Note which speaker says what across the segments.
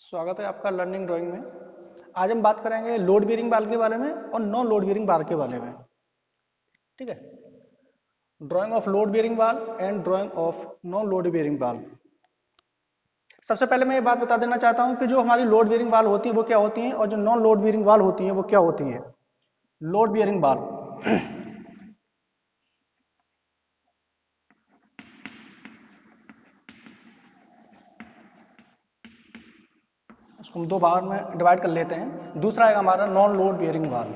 Speaker 1: स्वागत है आपका लर्निंग ड्राइंग में। आज हम बात करेंगे लोड बेयरिंग बाल के बारे में और नॉन लोड बेयरिंग बार के बारे में। ठीक है, ड्राइंग ऑफ लोड बेयरिंग बाल and drying of non load bearing बाल। सबसे पहले मैं ये बात बता देना चाहता हूं कि जो हमारी लोड बेयरिंग बाल होती है वो क्या होती हैं और जो नॉन लोड बेयरिंग बाल होती है वो क्या होती है। लोड बेयरिंग बाल इसको हम दो भाग में डिवाइड कर लेते हैं। दूसरा है हमारा नॉन लोड बेयरिंग बाल।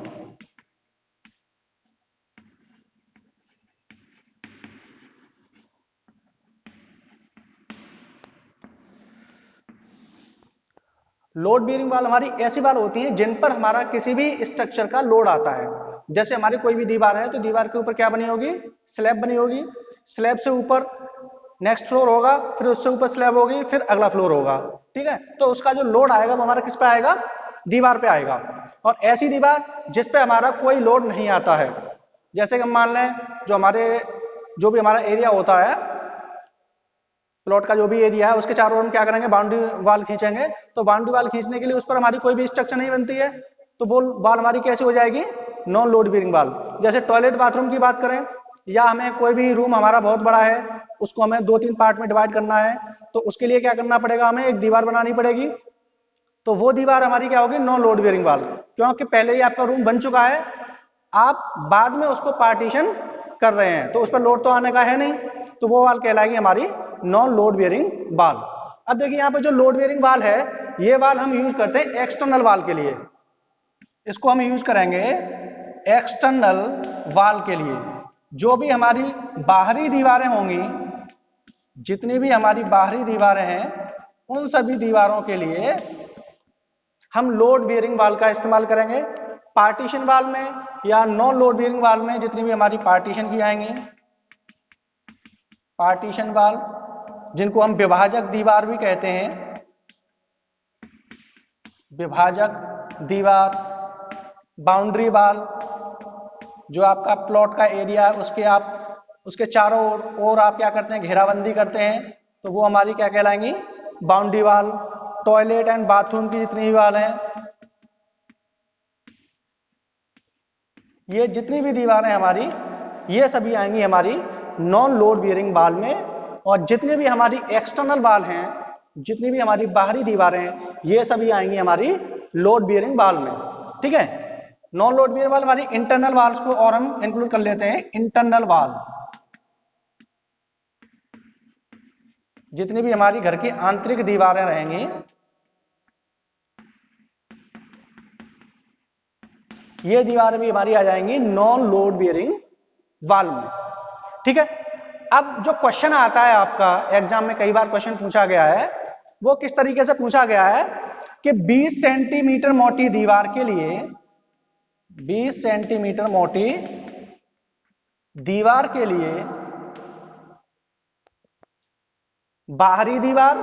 Speaker 1: लोड बेयरिंग बाल हमारी ऐसी बाल होती हैं जिन पर हमारा किसी भी स्ट्रक्चर का लोड आता है। जैसे हमारी कोई भी दीवार है तो दीवार के ऊपर क्या बनी होगी, स्लैब बनी होगी। स्लैब से ऊपर नेक्स्ट फ्लोर होगा, फिर उससे ऊपर स्लैब होगी, फिर अगला फ्लोर होगा। ठीक है, तो उसका जो लोड आएगा वो हमारा किस पे आएगा, दीवार पे आएगा। और ऐसी दीवार जिस पे हमारा कोई लोड नहीं आता है, जैसे कि हम मान लें जो भी हमारा एरिया होता है, प्लॉट का जो भी एरिया है उसके चारों ओर हम क्या करेंगे, बाउंड्री वाल खींचेंगे। तो बाउंड्री वाल खींचने के लिए उस पर हमारी कोई भी स्ट्रक्चर नहीं बनती है, तो वो वाल हमारी कैसी हो जाएगी, नॉन लोड बेयरिंग वाल। जैसे टॉयलेट बाथरूम की बात करें, या हमें कोई भी रूम हमारा बहुत बड़ा है, उसको हमें 2-3 पार्ट में डिवाइड करना है, तो उसके लिए क्या करना पड़ेगा, हमें एक दीवार बनानी पड़ेगी। तो वो दीवार हमारी क्या होगी, नॉन लोड बेयरिंग वाल, क्योंकि पहले ही आपका रूम बन चुका है, आप बाद में उसको पार्टीशन कर रहे हैं, तो उस पर लोड तो आने का है नहीं, तो वो वाल कहलाएगी हमारी नॉन लोड बेयरिंग वाल। अब देखिए यहाँ पे जो लोड बेयरिंग वाल है, ये वाल हम यूज करते हैं एक्सटर्नल वाल के लिए। इसको हम यूज करेंगे एक्सटर्नल वाल के लिए। जो भी हमारी बाहरी दीवारें होंगी, जितनी भी हमारी बाहरी दीवारें हैं, उन सभी दीवारों के लिए हम लोड बेयरिंग वाल का इस्तेमाल करेंगे। पार्टीशन वाल में या नॉन लोड बेयरिंग वाल में जितनी भी हमारी पार्टीशन की जाएंगी, पार्टीशन वाल जिनको हम विभाजक दीवार भी कहते हैं, विभाजक दीवार, बाउंड्री वाल, जो आपका प्लॉट का एरिया है उसके चारों ओर आप क्या करते हैं, घेराबंदी करते हैं, तो वो हमारी क्या कहलाएंगी, boundary wall. Toilet and bathroom की जितनी भी वाल हैं, ये जितनी भी दीवारें हमारी, ये सभी आएंगी हमारी नॉन लोड बेयरिंग वाल में। और जितने भी हमारी एक्सटर्नल वाल हैं, जितनी भी हमारी बाहरी दीवारें हैं, ये सभी आएंगी हमारी लोड बेयरिंग वाल में। ठीक है, नॉन लोड बेयरिंग वाल हमारी इंटरनल वाल्स को और हम इंक्लूड कर लेते हैं। इंटरनल वाल जितनी भी हमारी घर की आंतरिक दीवारें रहेंगी, ये दीवारें भी हमारी आ जाएंगी नॉन लोड बेयरिंग वाल में। ठीक है, अब जो क्वेश्चन आता है आपका एग्जाम में, कई बार क्वेश्चन पूछा गया है, वो किस तरीके से पूछा गया है कि 20 सेंटीमीटर मोटी दीवार के लिए, 20 सेंटीमीटर मोटी दीवार के लिए बाहरी दीवार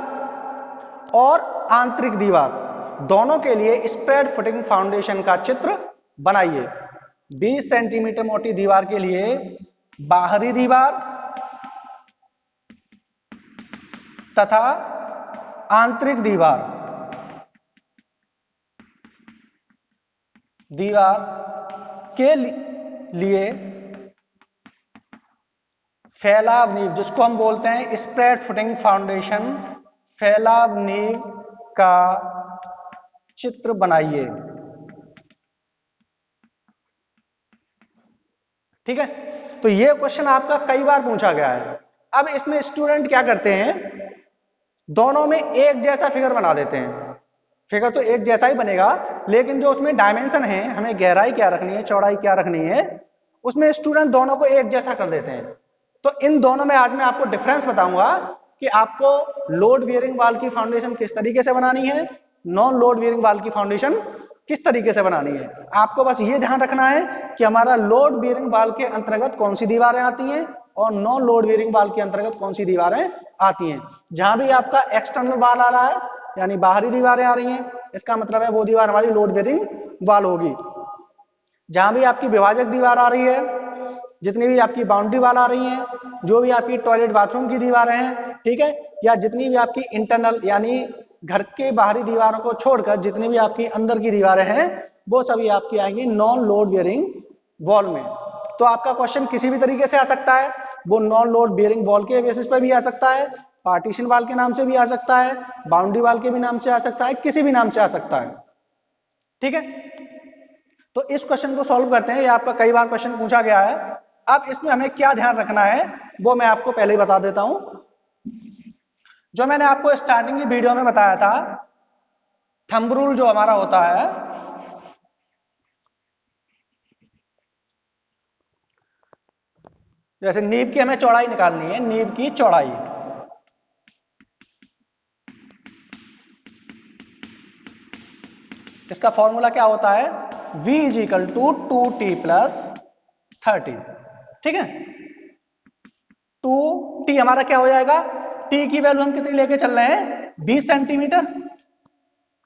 Speaker 1: और आंतरिक दीवार दोनों के लिए स्प्रेड फुटिंग फाउंडेशन का चित्र बनाइए। 20 सेंटीमीटर मोटी दीवार के लिए बाहरी दीवार तथा आंतरिक दीवार के लिए फैलाव नींव, जिसको हम बोलते हैं स्प्रेड फुटिंग फाउंडेशन, फैलाव नींव का चित्र बनाइए। ठीक है, तो ये क्वेश्चन आपका कई बार पूछा गया है। अब इसमें स्टूडेंट क्या करते हैं, दोनों में एक जैसा फिगर बना देते हैं। फिगर तो एक जैसा ही बनेगा, लेकिन जो उसमें डायमेंशन है, हमें गहराई क्या रखनी है, चौड़ाई क्या रखनी है, उसमें स्टूडेंट दोनों को एक जैसा कर देते हैं। तो इन दोनों में आज मैं आपको डिफरेंस बताऊंगा कि आपको लोड बेयरिंग वाल की फाउंडेशन किस तरीके से बनानी है, नॉन लोड बेयरिंग वाल की फाउंडेशन किस तरीके से बनानी है। आपको बस ये ध्यान रखना है कि हमारा लोड बेयरिंग वाल के अंतर्गत कौन सी दीवारें आती हैं और नॉन लोड बेयरिंग वाल के अंतर्गत कौन सी दीवारें आती हैं। जहां भी आपका एक्सटर्नल वाल आ रहा है, यानी बाहरी दीवारें आ रही हैं, इसका मतलब है वो दीवार हमारी लोड बेयरिंग वाल होगी। जहां भी आपकी विभाजक दीवार आ रही है, जितनी भी आपकी बाउंड्री वाल आ रही हैं, जो भी आपकी टॉयलेट बाथरूम की दीवारें हैं, ठीक है, या जितनी भी आपकी इंटरनल यानी घर के बाहरी दीवारों को छोड़कर जितनी भी आपकी अंदर की दीवारें हैं वो सभी आपकी आएंगी नॉन लोड बियरिंग वॉल में। तो आपका क्वेश्चन किसी भी तरीके से आ सकता है, वो नॉन लोड बियरिंग वॉल के बेसिस पर भी आ सकता है, पार्टीशन वॉल के नाम से भी आ सकता है, बाउंड्री वॉल के भी नाम से आ सकता है, किसी भी नाम से आ सकता है। ठीक है, तो इस क्वेश्चन को सॉल्व करते हैं। ये आपका कई बार क्वेश्चन पूछा गया है। अब इसमें हमें क्या ध्यान रखना है वो मैं आपको पहले ही बता देता हूं। जो मैंने आपको स्टार्टिंग की वीडियो में बताया था, थंब रूल जो हमारा होता है, जैसे नीब की हमें चौड़ाई निकालनी है, नीब की चौड़ाई, इसका फॉर्मूला क्या होता है, V is equal to 2T plus 30। ठीक है, 2T हमारा क्या हो जाएगा, T की वैल्यू हम कितनी लेके चल रहे हैं, 20 सेंटीमीटर।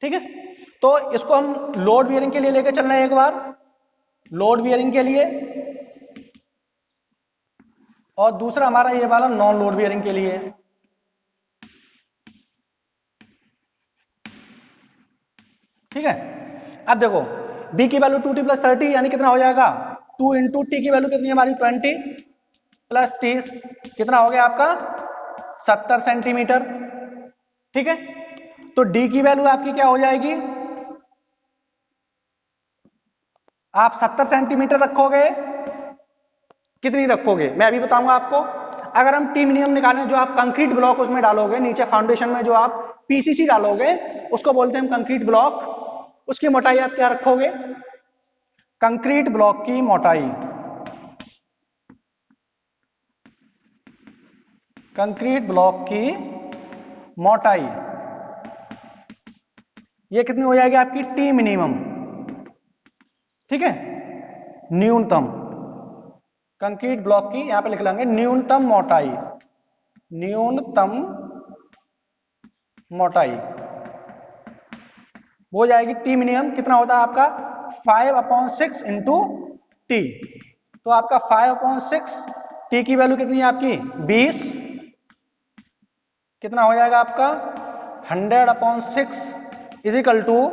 Speaker 1: ठीक है, तो इसको हम लोड बियरिंग के लिए लेके चल रहे हैं एक बार, लोड बियरिंग के लिए, और दूसरा हमारा ये वाला नॉन लोड बियरिंग के लिए। ठीक है, अब देखो B की वैल्यू 2T प्लस 30 यानी कितना हो जाएगा, 2 इंटू T की वैल्यू कितनी है हमारी 20 प्लस 30 कितना हो गया आपका 70 सेंटीमीटर। ठीक है, तो D की वैल्यू आपकी क्या हो जाएगी, आप 70 सेंटीमीटर रखोगे, कितनी रखोगे मैं अभी बताऊंगा आपको। अगर हम टी मिनिमम निकालें, जो आप कंक्रीट ब्लॉक उसमें डालोगे, नीचे फाउंडेशन में जो आप पीसीसी डालोगे उसको बोलते हैं हम कंक्रीट ब्लॉक, उसकी मोटाई आप क्या रखोगे, कंक्रीट ब्लॉक की मोटाई, कंक्रीट ब्लॉक की मोटाई ये कितनी हो जाएगी आपकी टी मिनिमम। ठीक है, न्यूनतम, कंक्रीट ब्लॉक की यहां पे लिख लेंगे न्यूनतम मोटाई, न्यूनतम मोटाई हो जाएगी टी मिनिमम, कितना होता है आपका 5/6 इंटू टी। तो आपका 5/6, टी की वैल्यू कितनी है आपकी 20, कितना हो जाएगा आपका 100/6 इज इक्वल टू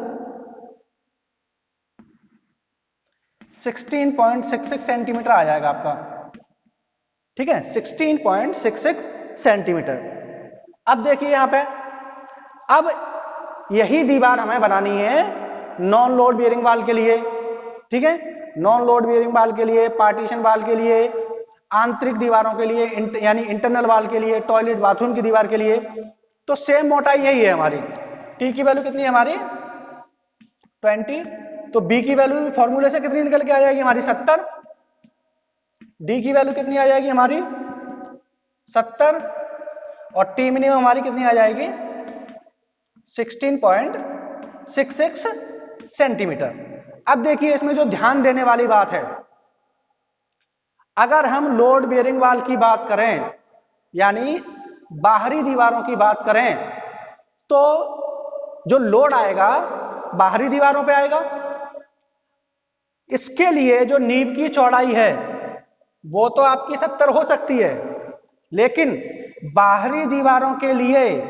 Speaker 1: 16.66 सेंटीमीटर आ जाएगा आपका। ठीक है, 16.66 सेंटीमीटर। अब देखिए यहां पे, अब यही दीवार हमें बनानी है नॉन लोड बियरिंग वाल के लिए। ठीक है, नॉन लोड बियरिंग वाल के लिए, पार्टीशन वाल के लिए, आंतरिक दीवारों के लिए, यानी इंटरनल वाल के लिए, टॉयलेट बाथरूम की दीवार के लिए, तो सेम मोटाई यही है हमारी। टी की वैल्यू कितनी है हमारी 20, तो बी की वैल्यू भी फॉर्मूले से कितनी निकल के आ जाएगी हमारी 70, डी की वैल्यू कितनी आ जाएगी हमारी 70, और टी मिनिमम हमारी कितनी आ जाएगी 16.66 सेंटीमीटर। अब देखिए इसमें जो ध्यान देने वाली बात है, अगर हम लोड बियरिंग वाल की बात करें, यानी बाहरी दीवारों की बात करें, तो जो लोड आएगा बाहरी दीवारों पे आएगा। इसके लिए जो नींव की चौड़ाई है वो तो आपकी 70 हो सकती है, लेकिन बाहरी दीवारों के लिए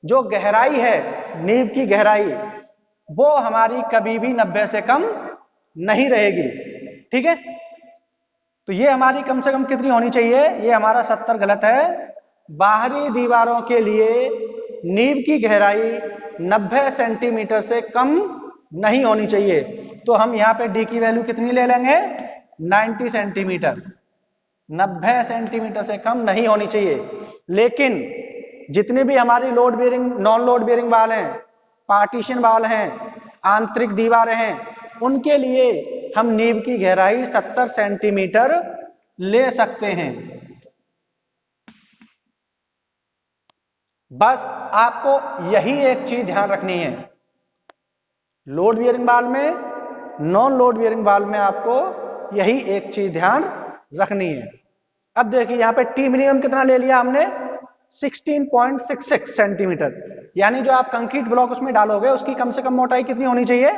Speaker 1: जो गहराई है, नींव की गहराई, वो हमारी कभी भी 90 से कम नहीं रहेगी। ठीक है, तो ये हमारी कम से कम कितनी होनी चाहिए, ये हमारा 70 गलत है। बाहरी दीवारों के लिए नींव की गहराई 90 सेंटीमीटर से कम नहीं होनी चाहिए। तो हम यहां पे डी की वैल्यू कितनी ले लेंगे 90 सेंटीमीटर, 90 सेंटीमीटर से कम नहीं होनी चाहिए। लेकिन जितने भी हमारी load bearing, non load bearing वाल हैं, पार्टीशन वाल हैं, आंतरिक दीवारें हैं, उनके लिए हम नींव की गहराई 70 सेंटीमीटर ले सकते हैं। बस आपको यही एक चीज ध्यान रखनी है, लोड बियरिंग वाल में, नॉन लोड बियरिंग वाल में आपको यही एक चीज ध्यान रखनी है। अब देखिए यहां पे टी मिनिमम कितना ले लिया हमने 16.66 सेंटीमीटर, यानी जो आप कंक्रीट ब्लॉक उसमें डालोगे उसकी कम से कम मोटाई कितनी होनी चाहिए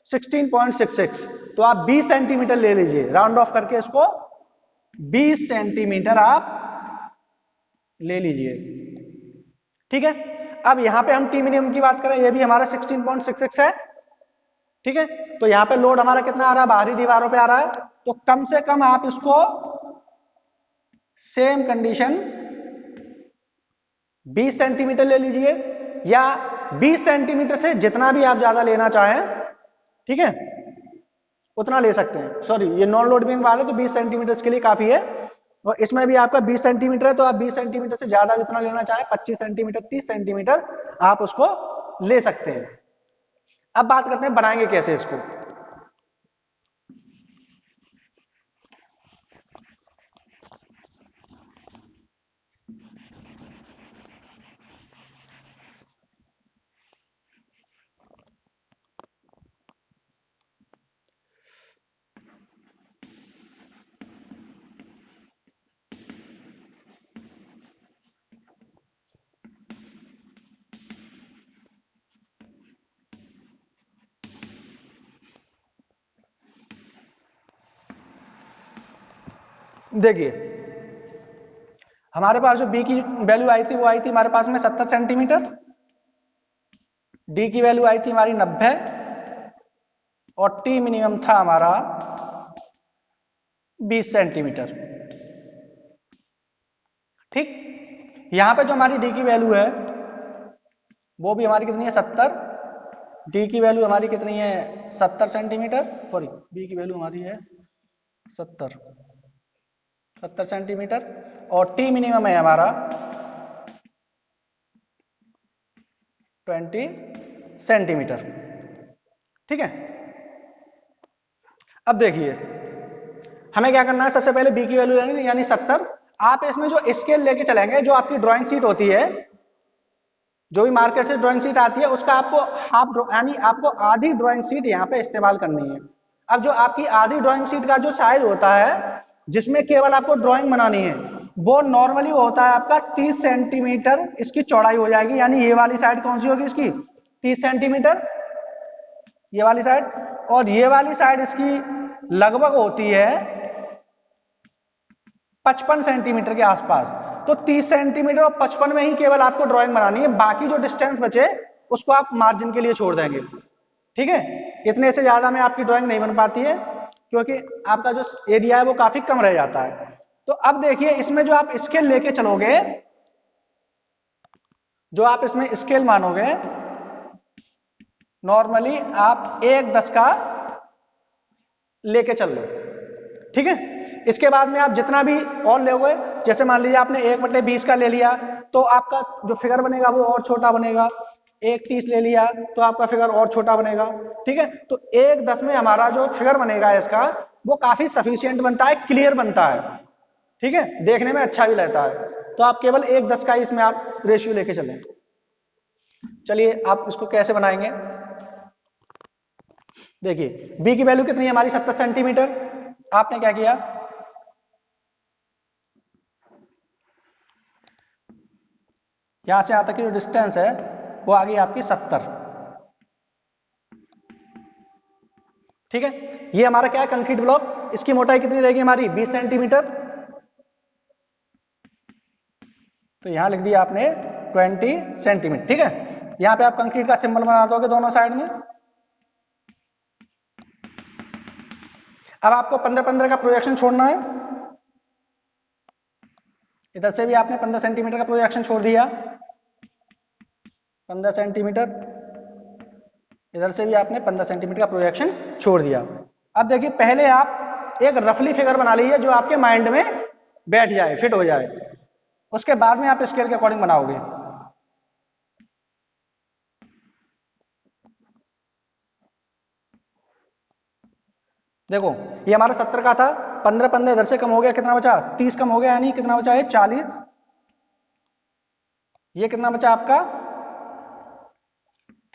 Speaker 1: 16.66। तो आप 20 सेंटीमीटर ले लीजिए, राउंड ऑफ करके इसको 20 सेंटीमीटर आप ले लीजिए। ठीक है, अब यहाँ पे हम टी मिनिमम की बात करें, ये भी हमारा 16.66 है, ठीक है। तो यहाँ पे लोड हमारा कितना आ रहा है, बाहरी दीवारों पे आ रहा है, तो कम से कम आप इसको सेम कंडीशन 20 सेंटीमीटर ले लीजिए, या 20 सेंटीमीटर से जितना भी आप ज्यादा लेना चाहें, ठीक है, उतना ले सकते हैं। सॉरी, ये नॉन लोड बीम वाले तो 20 सेंटीमीटर के लिए काफी है, और इसमें भी आपका 20 सेंटीमीटर है, तो आप 20 सेंटीमीटर से ज्यादा जितना लेना चाहें, 25 सेंटीमीटर, 30 सेंटीमीटर, आप उसको ले सकते हैं। अब बात करते हैं बनाएंगे कैसे इसको। देखिए, हमारे पास जो बी की वैल्यू आई थी वो आई थी हमारे पास में 70 सेंटीमीटर, डी की वैल्यू आई थी हमारी 90, और टी मिनिमम था हमारा 20 सेंटीमीटर, ठीक। यहां पे जो हमारी डी की वैल्यू है वो भी हमारी कितनी है, 70, डी की वैल्यू हमारी कितनी है, 70 सेंटीमीटर, सॉरी बी की वैल्यू हमारी है 70 सेंटीमीटर, और टी मिनिमम है हमारा 20 सेंटीमीटर, ठीक है। अब देखिए, हमें क्या करना है, सबसे पहले बी की वैल्यू लेंगे यानी 70। आप इसमें जो स्केल लेके चलेंगे, जो आपकी ड्राइंग शीट होती है, जो भी मार्केट से ड्राइंग शीट आती है, उसका आपको हाफ यानी आपको आधी ड्राइंग शीट यहाँ पे इस्तेमाल करनी है। अब जो आपकी आधी ड्राइंग शीट का जो साइज होता है, जिसमें केवल आपको ड्राइंग बनानी है, वो नॉर्मली होता है आपका 30 सेंटीमीटर इसकी चौड़ाई हो जाएगी, यानी ये वाली साइड कौन सी होगी इसकी, 30 सेंटीमीटर, ये वाली साइड, और ये वाली साइड इसकी लगभग होती है 55 सेंटीमीटर के आसपास। तो 30 सेंटीमीटर और 55 में ही केवल आपको ड्राइंग बनानी है, बाकी जो डिस्टेंस बचे उसको आप मार्जिन के लिए छोड़ देंगे, ठीक है। इतने से ज्यादा में आपकी ड्राइंग नहीं बन पाती है, क्योंकि आपका जो एरिया है वो काफी कम रह जाता है। तो अब देखिए, इसमें जो आप स्केल लेके चलोगे, जो आप इसमें स्केल मानोगे, नॉर्मली आप 1/10 का लेके चल लो, ठीक है। इसके बाद में आप जितना भी और लोगे, जैसे मान लीजिए आपने 1/20 का ले लिया, तो आपका जो फिगर बनेगा वो और छोटा बनेगा, 1/30 ले लिया तो आपका फिगर और छोटा बनेगा, ठीक है। तो 1/10 में हमारा जो फिगर बनेगा इसका, वो काफी सफिशियंट बनता है, क्लियर बनता है, ठीक है, देखने में अच्छा भी लगता है। तो आप केवल 1/10 का इसमें आप रेशियो लेके चलें। चलिए, आप इसको कैसे बनाएंगे, देखिए बी की वैल्यू कितनी है हमारी, 70 सेंटीमीटर। आपने क्या किया, यहां से यहां तक की जो डिस्टेंस है वो आ गई आपकी 70, ठीक है। ये हमारा क्या है, कंक्रीट ब्लॉक, इसकी मोटाई कितनी रहेगी हमारी, 20 सेंटीमीटर। तो यहां लिख दिया आपने 20 सेंटीमीटर, ठीक है। यहां पे आप कंक्रीट का सिंबल बना दोगे दोनों साइड में। अब आपको 15-15 का प्रोजेक्शन छोड़ना है, इधर से भी आपने 15 सेंटीमीटर का प्रोजेक्शन छोड़ दिया, 15 सेंटीमीटर, इधर से भी आपने 15 सेंटीमीटर का प्रोजेक्शन छोड़ दिया। अब देखिए, पहले आप एक रफली फिगर बना लीजिए जो आपके माइंड में बैठ जाए, फिट हो जाए, उसके बाद में आप स्केल के अकॉर्डिंग बनाओगे। देखो, ये हमारा 70 का था, 15-15 इधर से कम हो गया, कितना बचा, 30 कम हो गया, यानी कितना बचा है, 40। ये कितना बचा आपका,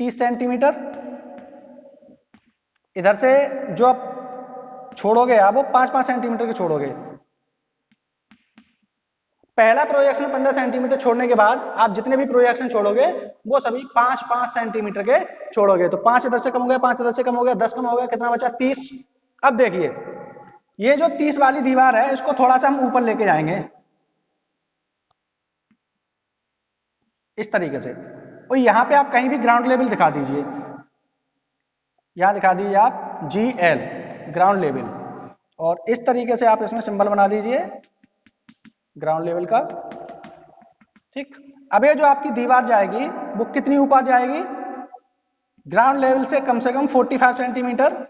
Speaker 1: 30 सेंटीमीटर। इधर से जो आप छोड़ोगे, आप वो 5-5 सेंटीमीटर के छोड़ोगे। पहला प्रोजेक्शन 15 सेंटीमीटर छोड़ने के बाद आप जितने भी प्रोजेक्शन छोड़ोगे वो सभी 5-5 सेंटीमीटर के छोड़ोगे। तो 5 इधर से कम हो गया, 5 इधर से कम हो गया, 10 कम हो गया, कितना बचा, 30। अब देखिए, ये जो 30 वाली दीवार है, इसको थोड़ा सा हम ऊपर लेके जाएंगे इस तरीके से, और यहाँ पे आप कहीं भी ग्राउंड लेवल दिखा दीजिए, यहाँ दिखा दीजिए आप GL ग्राउंड लेवल, और इस तरीके से आप इसमें सिंबल बना दीजिए ग्राउंड लेवल का। ठीक, अब ये जो आपकी दीवार जाएगी वो कितनी ऊपर जाएगी? ग्राउंड लेवल से कम 45 सेंटीमीटर,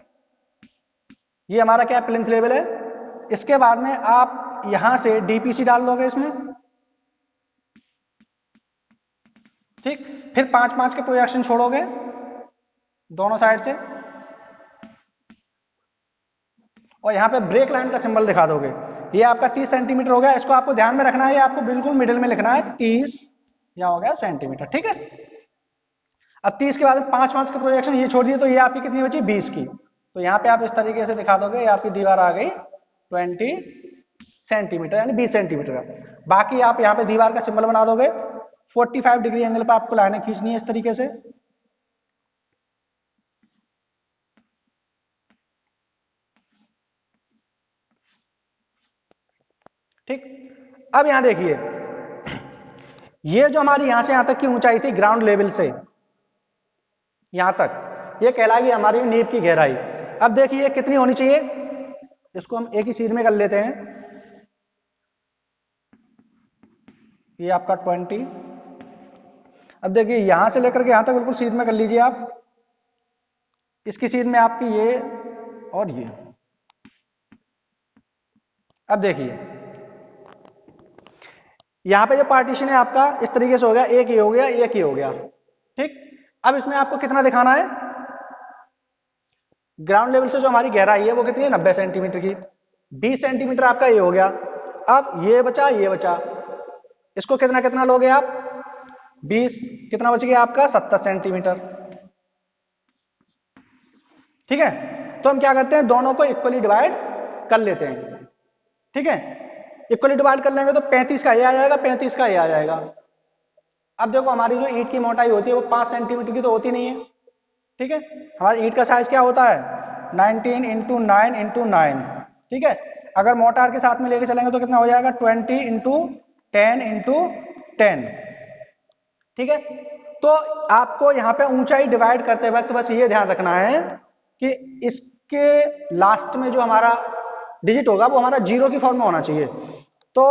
Speaker 1: ये हमारा क्या प्लिंथ लेवल है। इसके बाद में आप यहां से DPC डाल दोगे इसमें। ठीक, फिर 5-5 के प्रोजेक्शन छोड़ोगे दोनों साइड से, और यहाँ पे ब्रेक लाइन का सिंबल दिखा दोगे। ये आपका 30 सेंटीमीटर हो गया, इसको आपको ध्यान में रखना है, ये आपको बिल्कुल मिडिल में लिखना है 30, यहाँ हो गया सेंटीमीटर। ठीक है, अब 30 के बाद 5-5 के प्रोजेक्शन ये छोड़ दिए, तो ये आपकी कितनी बची? 20 की। तो यहाँ पे आप इस तरीके से दिखा दोगे, ये आपकी दीवार आ गई 20 सेंटीमीटर यानी 20 सेंटीमीटर का। बाकी आप यहाँ पे दीवार का सिंबल बना दोगे, 45 डिग्री एंगल पे आपको लाइनें खींचनी है इस तरीके से। ठीक, अब यहां देखिए, ये जो हमारी यहां से यहां तक की ऊंचाई थी ग्राउंड लेवल से यहां तक, ये कहलाएगी हमारी नींव की गहराई। अब देखिए कितनी होनी चाहिए, इसको हम एक ही सीध में कर लेते हैं। ये आपका 20, अब देखिए यहां से लेकर के यहां तक बिल्कुल सीध में कर लीजिए आप। इसकी सीध में आपकी ये और ये। अब देखिए यहां पे जो पार्टीशन है आपका इस तरीके से हो गया, एक ये हो गया, एक ये हो गया। ठीक, अब इसमें आपको कितना दिखाना है? ग्राउंड लेवल से जो हमारी गहराई है वो कितनी है? 90 सेंटीमीटर की। 20 सेंटीमीटर आपका ये हो गया। अब ये बचा, ये बचा, इसको कितना कितना लोगे आप? 20, कितना बच गया आपका? 70 सेंटीमीटर। ठीक है, तो हम क्या करते हैं, दोनों को इक्वली डिवाइड कर लेते हैं। ठीक है, इक्वली डिवाइड कर लेंगे तो 35 का ये आ जाएगा, 35 का ये आ जाएगा। अब देखो हमारी जो ईंट की मोटाई होती है वो 5 सेंटीमीटर की तो होती नहीं है। ठीक है, हमारी ईंट का साइज क्या होता है? 19 इंटू 9 इंटू 9। ठीक है, अगर मोटार के साथ में लेके चलेंगे तो कितना हो जाएगा? 20 इंटू 10 इंटू 10। ठीक है, तो आपको यहाँ पे ऊंचाई डिवाइड करते वक्त बस ये ध्यान रखना है कि इसके लास्ट में जो हमारा डिजिट होगा वो हमारा 0 की फॉर्म में होना चाहिए। तो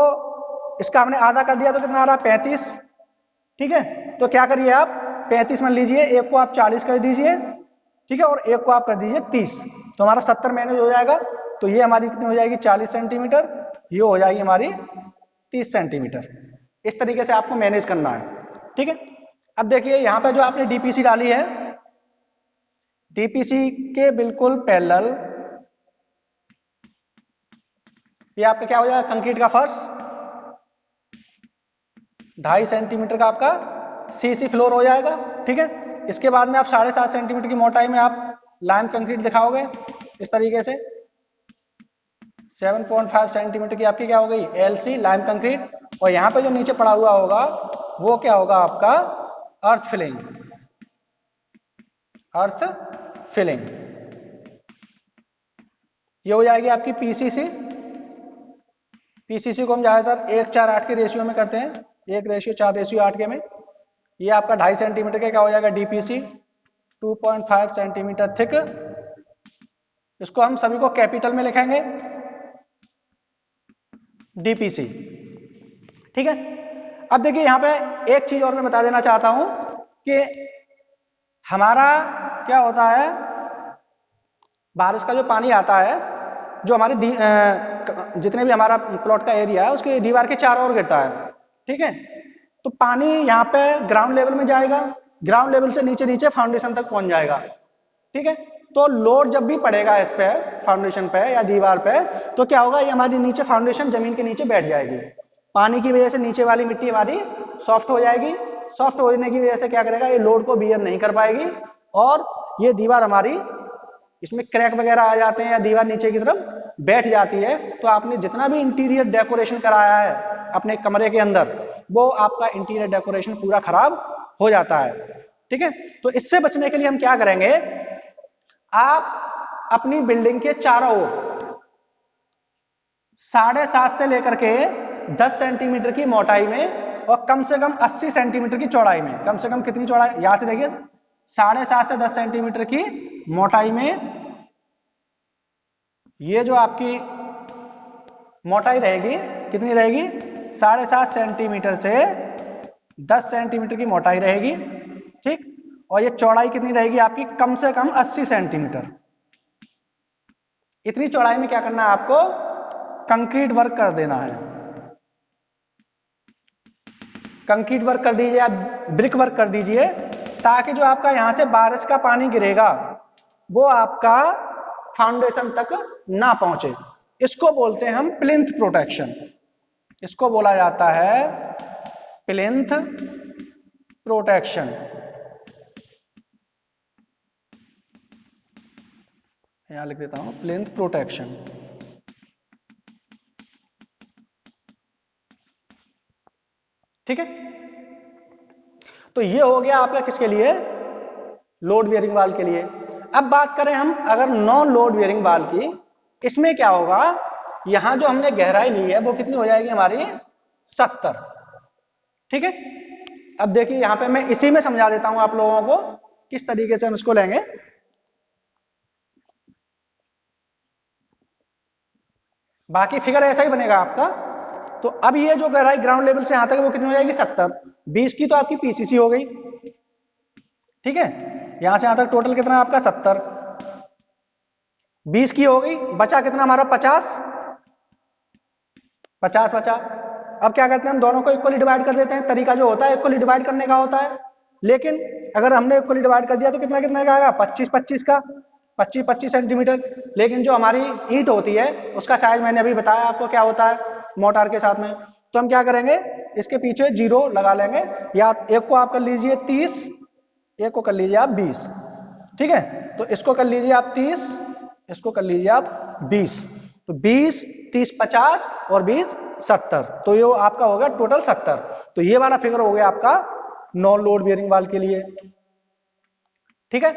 Speaker 1: इसका हमने आधा कर दिया तो कितना आ रहा? 35। ठीक है, तो क्या करिए आप 35 मान लीजिए, एक को आप 40 कर दीजिए। ठीक है, और एक को आप कर दीजिए 30, तो हमारा 70 मैनेज हो जाएगा। तो ये हमारी कितनी हो जाएगी? 40 सेंटीमीटर, ये हो जाएगी हमारी 30 सेंटीमीटर। इस तरीके से आपको मैनेज करना है। ठीक है, अब देखिए यहां पर जो आपने DPC डाली है, DPC के बिल्कुल पैरेलल ये आपका क्या हो जाएगा? कंक्रीट का फर्श 2.5 सेंटीमीटर का आपका CC फ्लोर हो जाएगा। ठीक है, इसके बाद में आप 7.5 सेंटीमीटर की मोटाई में आप लाइम कंक्रीट दिखाओगे इस तरीके से। 7.5 सेंटीमीटर की आपकी क्या हो गई? LC लाइम कंक्रीट, और यहां पे जो नीचे पड़ा हुआ होगा वो क्या होगा आपका? अर्थ फिलिंग। अर्थ फिलिंग ये हो जाएगी आपकी PCC। PCC को हम ज्यादातर 1:4:8 के रेशियो में करते हैं, 1:4:8 के में। ये आपका 2.5 सेंटीमीटर का क्या हो जाएगा? DPC 2.5 centimetre thick. इसको हम सभी को कैपिटल में लिखेंगे DPC। ठीक है, अब देखिए यहां पे एक चीज और मैं बता देना चाहता हूं कि हमारा क्या होता है, बारिश का जो पानी आता है, जो हमारी जितने भी हमारा प्लॉट का एरिया है उसके दीवार के चारों ओर गिरता है। ठीक है, तो पानी यहाँ पे ग्राउंड लेवल में जाएगा, ग्राउंड लेवल से नीचे नीचे फाउंडेशन तक पहुंच जाएगा। ठीक है, तो लोड जब भी पड़ेगा इस पे, फाउंडेशन पे या दीवार पे, तो क्या होगा? ये हमारी नीचे फाउंडेशन जमीन के नीचे बैठ जाएगी। पानी की वजह से नीचे वाली मिट्टी हमारी सॉफ्ट हो जाएगी। सॉफ्ट होने की वजह से क्या करेगा? ये लोड को बियर नहीं कर पाएगी, और ये दीवार हमारी, इसमें क्रैक वगैरह आ जाते हैं या दीवार नीचे की तरफ बैठ जाती है। तो आपने जितना भी इंटीरियर डेकोरेशन कराया है अपने कमरे के अंदर, वो आपका इंटीरियर डेकोरेशन पूरा खराब हो जाता है। ठीक है, तो इससे बचने के लिए हम क्या करेंगे, आप अपनी बिल्डिंग के चारों ओर 7.5 से लेकर के 10 सेंटीमीटर की मोटाई में और कम से कम 80 सेंटीमीटर की चौड़ाई में, कम से कम कितनी चौड़ाई, यहां से देखिए 7.5 से 10 सेंटीमीटर की मोटाई में, ये जो आपकी मोटाई रहेगी कितनी रहेगी, 7.5 सेंटीमीटर से 10 सेंटीमीटर की मोटाई रहेगी, ठीक। और ये चौड़ाई कितनी रहेगी आपकी, कम से कम 80 सेंटीमीटर। इतनी चौड़ाई में क्या करना है आपको, कंक्रीट वर्क कर देना है। कंक्रीट वर्क कर दीजिए, आप ब्रिक वर्क कर दीजिए, ताकि जो आपका यहां से बारिश का पानी गिरेगा वो आपका फाउंडेशन तक ना पहुंचे। इसको बोलते हैं हम प्लिंथ प्रोटेक्शन, इसको बोला जाता है प्लिंथ प्रोटेक्शन। यहां लिख देता हूं प्लिंथ प्रोटेक्शन। ठीक है, तो ये हो गया आपका किसके लिए, लोड बियरिंग वाल के लिए। अब बात करें हम अगर नॉन लोड बियरिंग वाल की, इसमें क्या होगा, यहां जो हमने गहराई ली है वो कितनी हो जाएगी हमारी 70। ठीक है, अब देखिए यहां पे मैं इसी में समझा देता हूं आप लोगों को किस तरीके से हम इसको लेंगे। बाकी फिगर ऐसा ही बनेगा आपका। तो अब ये जो गहराई ग्राउंड लेवल से यहां तक वो कितनी हो जाएगी 70, 20 की तो आपकी पीसीसी हो गई। ठीक है, यहां से यहां तक टोटल कितना आपका 70, 20 की हो गई, बचा कितना हमारा 50 बचा। अब क्या करते हैं हम दोनों को इक्वली डिवाइड कर देते हैं, तरीका जो होता है इक्वली डिवाइड करने का होता है। लेकिन अगर हमने इक्वली डिवाइड कर दिया तो कितना कितना का आएगा, 25 का 25 सेंटीमीटर। लेकिन जो हमारी ईंट होती है उसका साइज मैंने अभी बताया आपको क्या होता है मोटार के साथ में। तो हम क्या करेंगे, इसके पीछे 0 लगा लेंगे, या एक को आप कर लीजिए 30, एक को कर लीजिए आप 20। ठीक है, तो इसको कर लीजिए आप 30, इसको कर लीजिए आप 20। तो 20, 30, 50 और 20, 70, तो ये आपका होगा टोटल 70। तो ये वाला फिगर हो गया आपका नॉन लोड बियरिंग वाल के लिए। ठीक है,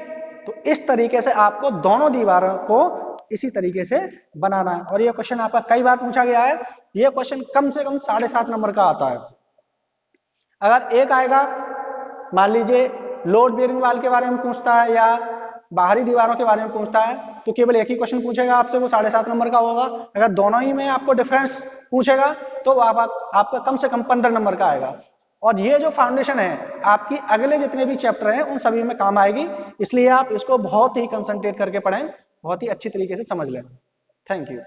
Speaker 1: तो इस तरीके से आपको दोनों दीवारों को इसी तरीके से बनाना है। और ये क्वेश्चन आपका कई बार पूछा गया है, ये क्वेश्चन कम से कम 7.5 नंबर का आता है। अगर एक आएगा, मान लीजिए लोड बियरिंग वाल के बारे में पूछता है या बाहरी दीवारों के बारे में पूछता है, तो केवल एक ही क्वेश्चन पूछेगा आपसे, वो 7.5 नंबर का होगा। अगर दोनों ही में आपको डिफरेंस पूछेगा तो आपका कम से कम 15 नंबर का आएगा। और ये जो फाउंडेशन है आपकी अगले जितने भी चैप्टर हैं उन सभी में काम आएगी, इसलिए आप इसको बहुत ही कंसंट्रेट करके पढ़ें, बहुत ही अच्छी तरीके से समझ लें। Thank you.